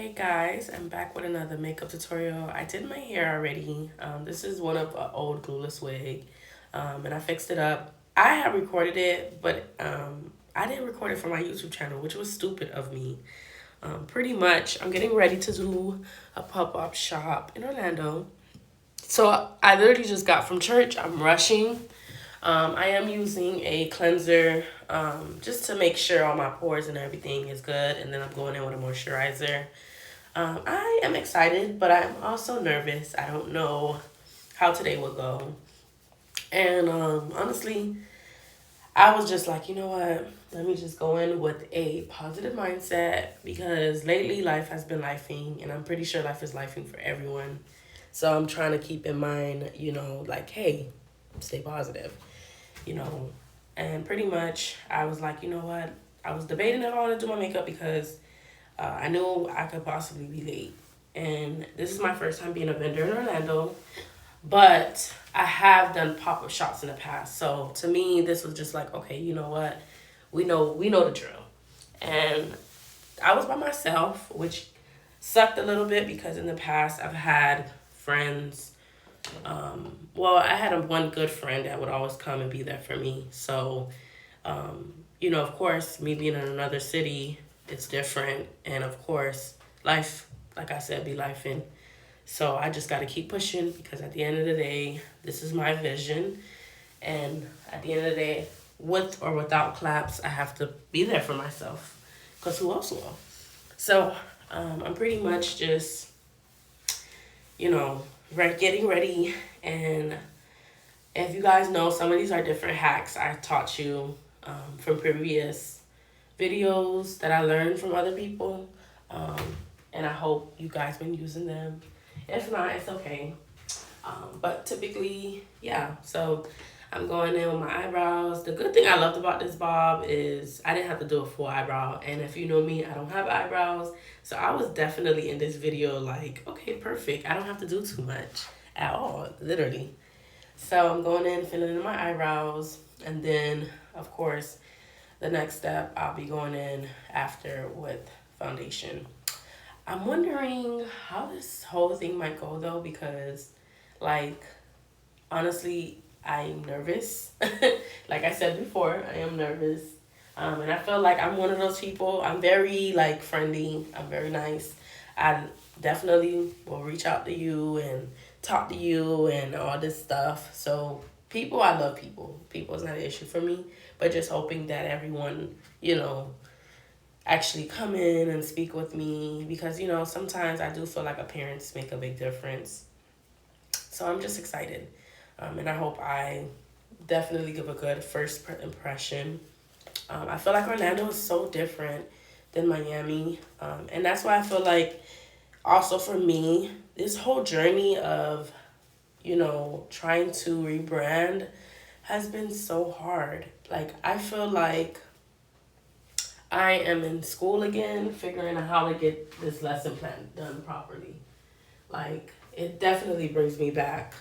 Hey guys, I'm back with another makeup tutorial. I did my hair already. This is one of an old glueless wig, and I fixed it up. I have recorded it, but I didn't record it for my YouTube channel, which was stupid of me. Pretty much, I'm getting ready to do a pop-up shop in Orlando. So I literally just got from church. I'm rushing. I am using a cleanser just to make sure all my pores and everything is good, and then I'm going in with a moisturizer. I am excited, but I'm also nervous. I don't know how today will go. And honestly, I was just like, you know what? Let me just go in with a positive mindset because lately life has been lifing, and I'm pretty sure life is lifing for everyone. So I'm trying to keep in mind, like, hey, stay positive, you know. And pretty much, I was like, you know what? I was debating if I want to do my makeup because I knew I could possibly be late. And this is my first time being a vendor in Orlando, but I have done pop-up shops in the past. So to me, this was just like, okay, you know what? We know the drill. And I was by myself, which sucked a little bit because in the past I've had friends. Well, I had one good friend that would always come and be there for me. So of course, me being in another city, it's different. And of course, life, like I said, be life in. So I just got to keep pushing because at the end of the day, this is my vision. And at the end of the day, with or without claps, I have to be there for myself because who else will? So I'm pretty much just, getting ready. And if you guys know, some of these are different hacks I taught you from previous videos that I learned from other people. Um, and I hope you guys been using them. If not, it's okay. But typically, yeah. So I'm going in with my eyebrows. The good thing I loved about this bob is I didn't have to do a full eyebrow. And if you know me, I don't have eyebrows. So I was definitely in this video like, okay, perfect. I don't have to do too much at all, literally. So I'm going in, filling in my eyebrows. And then, of course, the next step, I'll be going in after with foundation. I'm wondering how this whole thing might go though, because, like, honestly, I'm nervous. Like I said before, I am nervous. And I feel like I'm one of those people. I'm very, like, friendly. I'm very nice. I definitely will reach out to you and talk to you and all this stuff. So, people, I love people. People is not an issue for me. But just hoping that everyone, actually come in and speak with me because, sometimes I do feel like appearance make a big difference. So I'm just excited. And I hope I definitely give a good first impression. I feel like Orlando is so different than Miami. And that's why I feel like also for me, this whole journey of, trying to rebrand has been so hard. Like, I feel like I am in school again, figuring out how to get this lesson plan done properly. Like, it definitely brings me back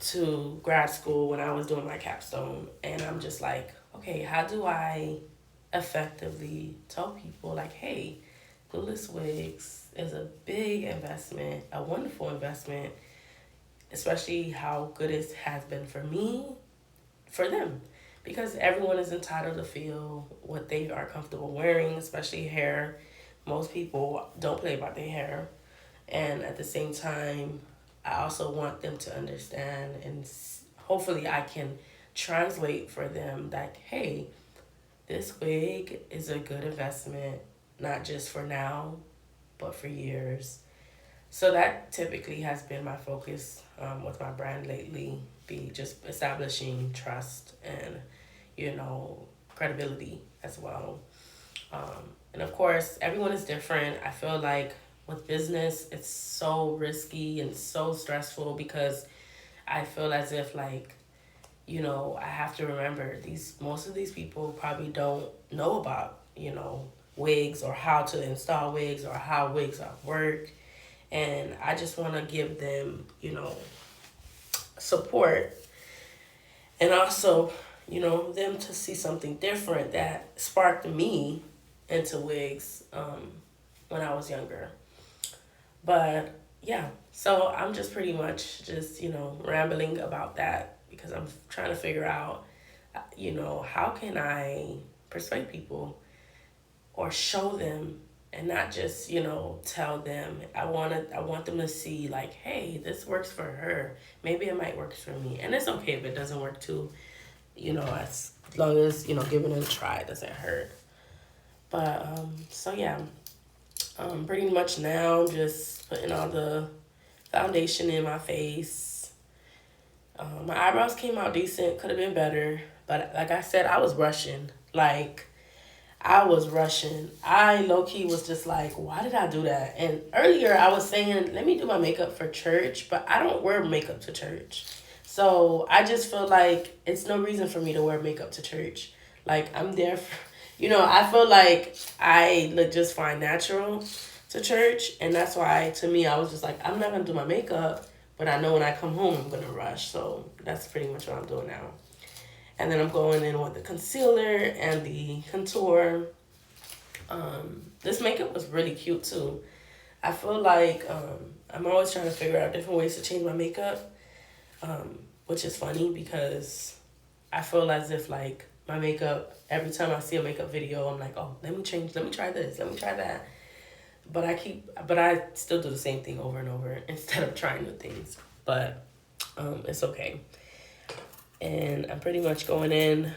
to grad school when I was doing my capstone. And I'm just like, okay, how do I effectively tell people, like, hey, glueless wigs is a big investment, a wonderful investment, especially how good it has been for me, for them. Because everyone is entitled to feel what they are comfortable wearing, especially hair. Most people don't play about their hair. And at the same time, I also want them to understand, and hopefully I can translate for them that, hey, this wig is a good investment, not just for now, but for years. So that typically has been my focus with my brand lately, be just establishing trust and, credibility as well. And of course, everyone is different. I feel like with business, it's so risky and so stressful because I feel as if, like, I have to remember most of these people probably don't know about, wigs or how to install wigs or how wigs work. And I just want to give them, support, and also, them to see something different that sparked me into wigs when I was younger. But yeah, so I'm just pretty much just, rambling about that because I'm trying to figure out, how can I persuade people or show them and not just, tell them. I want them to see like, hey, this works for her. Maybe it might work for me. And it's okay if it doesn't work too, as long as, giving it a try doesn't hurt. But so yeah, pretty much now just putting all the foundation in my face. My eyebrows came out decent, could have been better, but like I said, I was rushing. Like I was rushing. I low key was just like, why did I do that? And earlier I was saying, let me do my makeup for church, but I don't wear makeup to church. So I just feel like it's no reason for me to wear makeup to church. Like I'm there for, I feel like I look just fine natural to church. And that's why to me, I was just like, I'm not going to do my makeup, but I know when I come home, I'm going to rush. So that's pretty much what I'm doing now. And then I'm going in with the concealer and the contour. This makeup was really cute too. I feel like I'm always trying to figure out different ways to change my makeup, which is funny because I feel as if like my makeup, every time I see a makeup video, I'm like, oh, let me change, let me try this, let me try that. But I still do the same thing over and over instead of trying new things. But it's okay. And I'm pretty much going in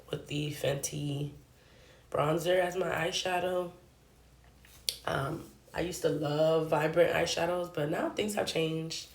with the Fenty bronzer as my eyeshadow. I used to love vibrant eyeshadows, but now things have changed.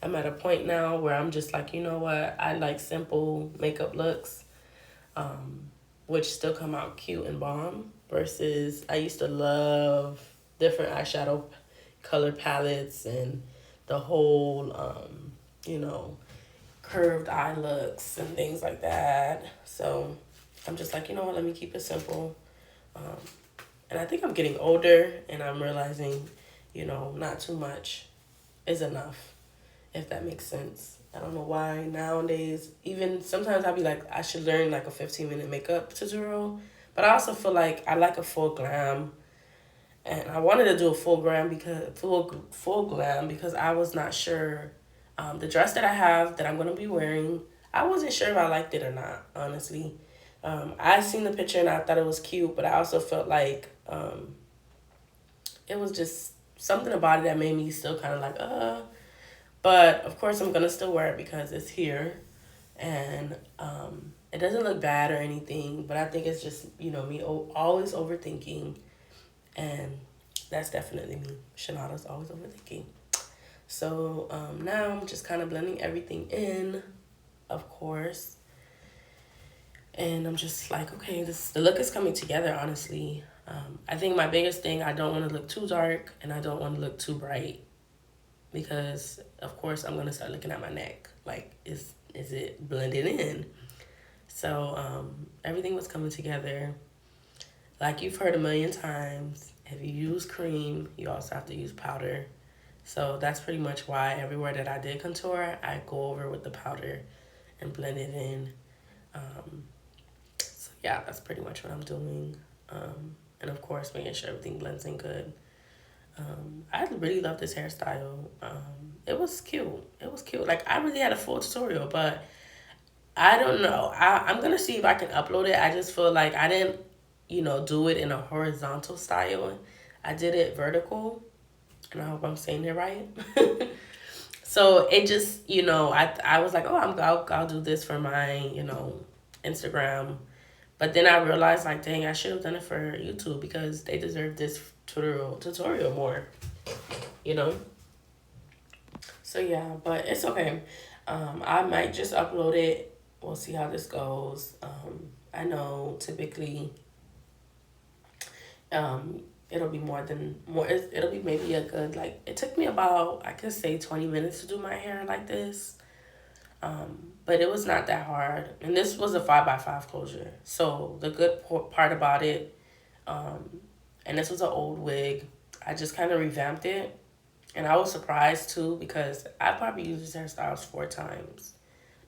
I'm at a point now where I'm just like, you know what? I like simple makeup looks, which still come out cute and bomb. Versus I used to love different eyeshadow color palettes and the whole, you know, curved eye looks and things like that. So I'm just like, you know what, let me keep it simple. Um, and I think I'm getting older and I'm realizing, not too much is enough, if that makes sense. I don't know why nowadays, even sometimes I'll be like, I should learn like a 15-minute makeup tutorial. But I also feel like I like a full glam. And I wanted to do a full glam because I was not sure. The dress that I have that I'm gonna be wearing, I wasn't sure if I liked it or not. Honestly, I seen the picture and I thought it was cute, but I also felt like it was just something about it that made me still kind of like But of course, I'm gonna still wear it because it's here, and it doesn't look bad or anything. But I think it's just me always overthinking, and that's definitely me. Shanada's always overthinking. So now I'm just kind of blending everything in, of course. And I'm just like, okay, the look is coming together, honestly. I think my biggest thing, I don't want to look too dark and I don't want to look too bright because, of course, I'm going to start looking at my neck. Like, is it blended in? So everything was coming together. Like you've heard a million times, if you use cream, you also have to use powder. So that's pretty much why everywhere that I did contour, I go over with the powder and blend it in. So yeah, that's pretty much what I'm doing. And of course, making sure everything blends in good. I really love this hairstyle. It was cute. It was cute. Like, I really had a full tutorial, but I don't know. I'm going to see if I can upload it. I just feel like I didn't, do it in a horizontal style. I did it vertical, and I hope I'm saying it right. So it just, I was like, oh, I'll do this for my, Instagram. But then I realized, like, dang, I should have done it for YouTube because they deserve this tutorial more, you know? So, yeah, but it's okay. I might just upload it. We'll see how this goes. I know typically it'll be it'll be maybe a good, like, it took me about, I could say 20 minutes to do my hair like this. But it was not that hard. And this was a 5x5 closure. So the good part about it, and this was an old wig, I just kind of revamped it. And I was surprised too because I probably used this hairstyle 4 times.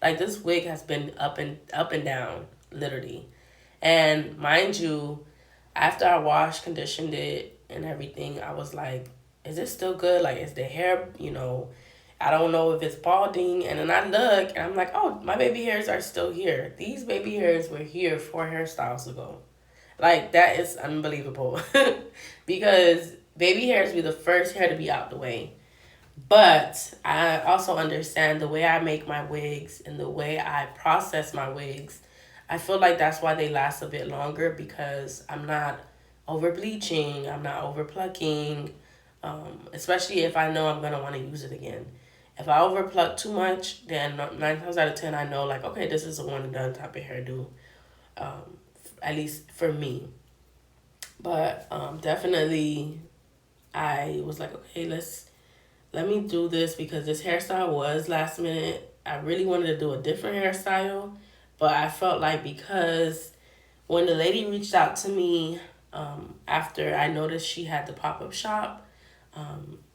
Like, this wig has been up and down, literally. And mind you, after I washed, conditioned it, and everything, I was like, is it still good? Like, is the hair, I don't know if it's balding. And then I look and I'm like, oh, my baby hairs are still here. These baby hairs were here 4 hairstyles ago. Like, that is unbelievable. Because baby hairs be the first hair to be out the way. But I also understand the way I make my wigs and the way I process my wigs. I feel like that's why they last a bit longer because I'm not over bleaching, I'm not over plucking, especially if I know I'm gonna want to use it again. If I over pluck too much, then 9 times out of 10 I know like okay, this is a one and done type of hairdo. At least for me. But definitely I was like okay, let me do this because this hairstyle was last minute. I really wanted to do a different hairstyle, but I felt like because when the lady reached out to me after I noticed she had the pop-up shop,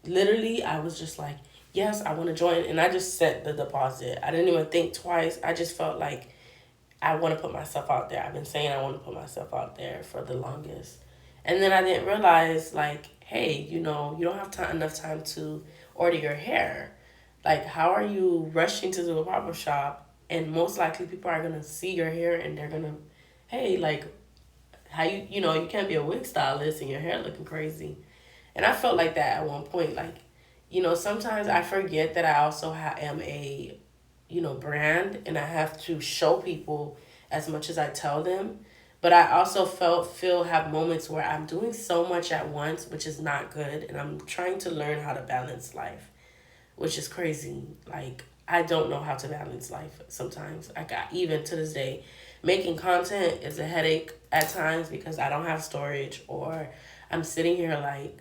literally I was just like, yes, I want to join. And I just sent the deposit. I didn't even think twice. I just felt like I want to put myself out there. I've been saying I want to put myself out there for the longest. And then I didn't realize, like, hey, you don't have enough time to order your hair. Like, how are you rushing to do a barber shop? And most likely people are going to see your hair and they're going to, hey, like, how you can't be a wig stylist and your hair looking crazy. And I felt like that at one point. Like, sometimes I forget that I also am a brand and I have to show people as much as I tell them. But I also feel have moments where I'm doing so much at once, which is not good. And I'm trying to learn how to balance life, which is crazy. Like, I don't know how to balance life sometimes. Like, even to this day, making content is a headache at times because I don't have storage or I'm sitting here like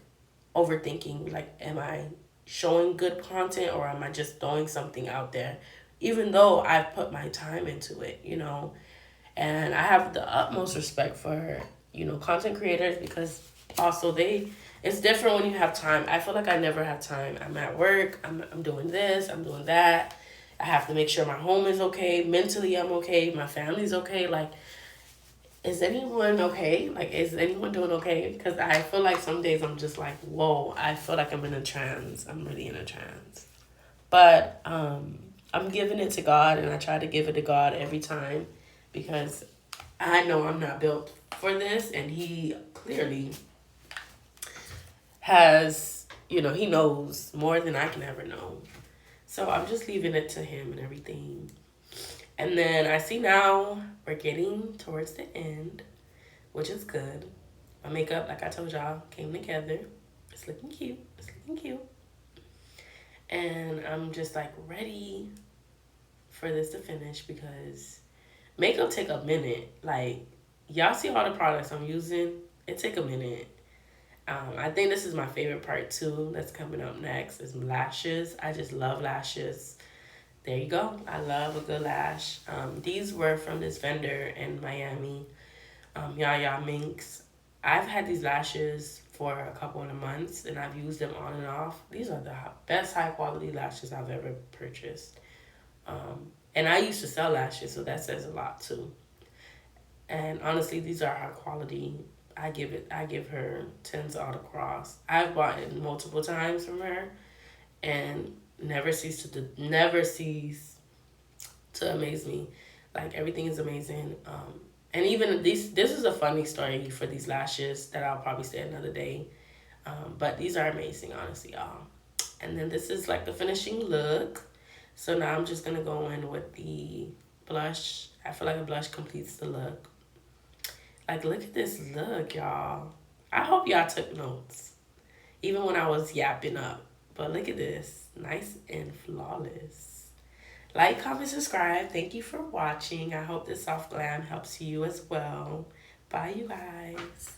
overthinking, like, am I showing good content or am I just throwing something out there? Even though I've put my time into it, And I have the utmost respect for, content creators because also it's different when you have time. I feel like I never have time. I'm at work, I'm doing this, I'm doing that. I have to make sure my home is okay. Mentally, I'm okay. My family's okay. Like, is anyone okay? Like, is anyone doing okay? Because I feel like some days I'm just like, whoa, I feel like I'm in a trance. I'm really in a trance. But I'm giving it to God, and I try to give it to God every time because I know I'm not built for this, and He clearly has, He knows more than I can ever know. So I'm just leaving it to Him and everything. And then I see now we're getting towards the end, which is good. My makeup, like I told y'all, came together. It's looking cute. It's looking cute. And I'm just like ready for this to finish because makeup take a minute. Like, y'all see all the products I'm using? It take a minute. I think this is my favorite part too that's coming up next is lashes. I just love lashes. There you go. I love a good lash. These were from this vendor in Miami, Yaya Minx. I've had these lashes for a couple of months and I've used them on and off. These are the best high quality lashes I've ever purchased. And I used to sell lashes, so that says a lot too. And honestly, these are high quality. I give her tens all across. I've bought it multiple times from her, and never cease to amaze me. Like, everything is amazing. And even this is a funny story for these lashes that I'll probably say another day. But these are amazing, honestly, y'all. And then this is like the finishing look. So now I'm just gonna go in with the blush. I feel like a blush completes the look. Like, look at this look, y'all. I hope y'all took notes, even when I was yapping up. But look at this, nice and flawless. Like, comment, subscribe. Thank you for watching. I hope this soft glam helps you as well. Bye, you guys.